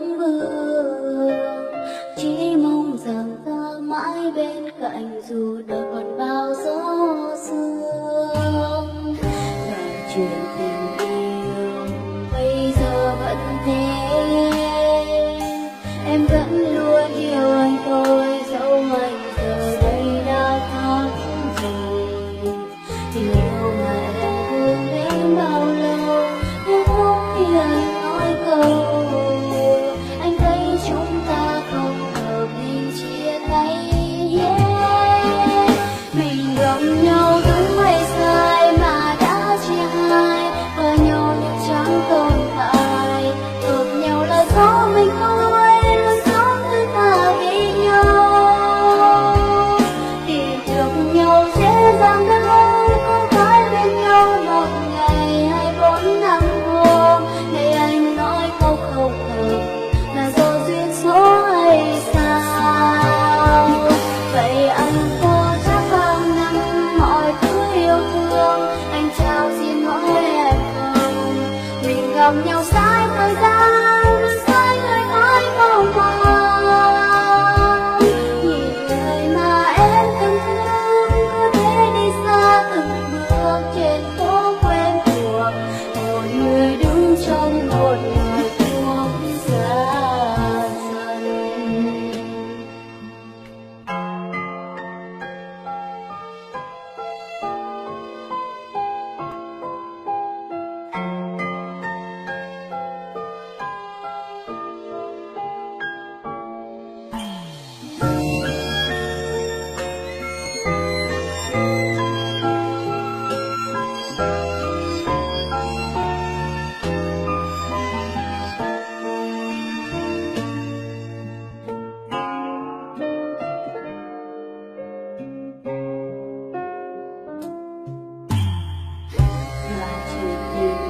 cũng vương, chỉ mong rằng ta mãi bên cạnh dù đời còn bao gió sương. Và chuyện tình yêu bây giờ vẫn thế, em vẫn luôn yêu anh thôi dẫu anh giờ đây đã khác rồi. Tình yêu mà em thương đến bao lâu nếu không khi anh nói câu anh thấy chúng ta không hợp nên chia tay. Mình gặp nhau đúng hay sai mà đã chia hai, và nhau nhưng chẳng tồn tại. Hợp nhau là do mình thôi, luôn sống thứ ta vì nhau. Tìm được nhau dễ dàng đâu, có phải bên nhau một ngày hay 4 năm hôm. Để anh nói câu không hợp là do duyên số hay sao? Vậy anh có chắc bao năm mọi thứ yêu thương anh trao xin mỗi em không? Mình gặp nhau sai thời gian, sai người nói mong mong. Nhìn người mà em từng thương cứ thế đi xa từng bước trên phố quen thuộc. Một người đứng trong một người thuốc xa dần. Và chuyện tình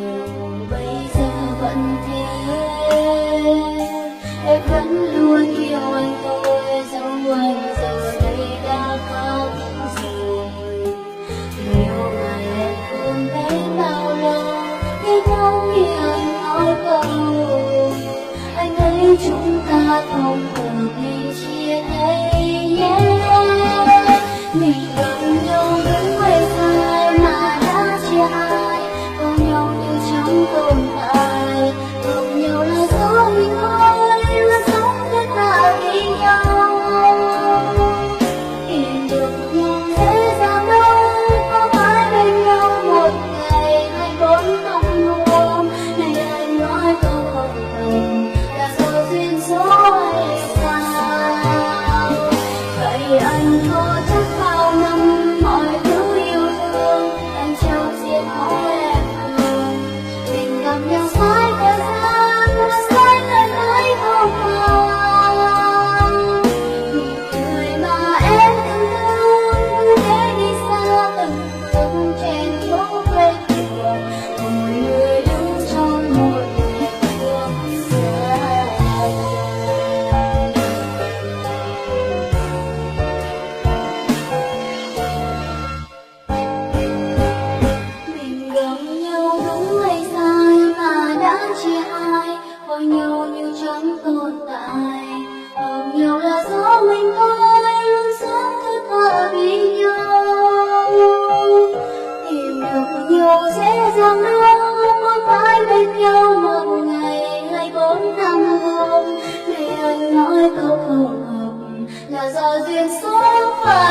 yêu bây giờ vẫn thế, em vẫn luôn yêu anh thôi dẫu anh giờ đây đã khác rồi. Tình yêu mà em thương đến bao lâu khi không khi anh nói câu anh thấy chúng ta không hợp nên chia tay. Mình gặp nhau đúng hay sai mà đã chia hai, có nhau nhưng chẳng tồn tại. Hợp nhau là do mình thôi, là sống thế ta vì nhau. Tìm được nhau dễ dàng đâu, có phải bên nhau một ngày hay 4 năm hôm. Này anh nói câu không hợp là do duyên số hay sao? Vậy anh có chắc bao năm mọi thứ yêu thương anh trao xin mỗi em không? Mình gặp nhau sai thời gian, là sai lời nói không mong. Nhìn người mà em từng thương cứ thế đi xa từng bước trên phố quen thuộc. Một người đứng trong một ngày thuốc xa dần. Mình gặp nhau đúng hay sai mà đã chia hai, có nhau nhưng chẳng tồn tại. Hợp nhau là do mình thôi, luôn sống thứ tha vì nhau. Tìm được nhau dễ dàng đâu, có phải bên nhau một ngày hay 4 năm hôm. Để anh nói câu không hợp là do duyên số phận.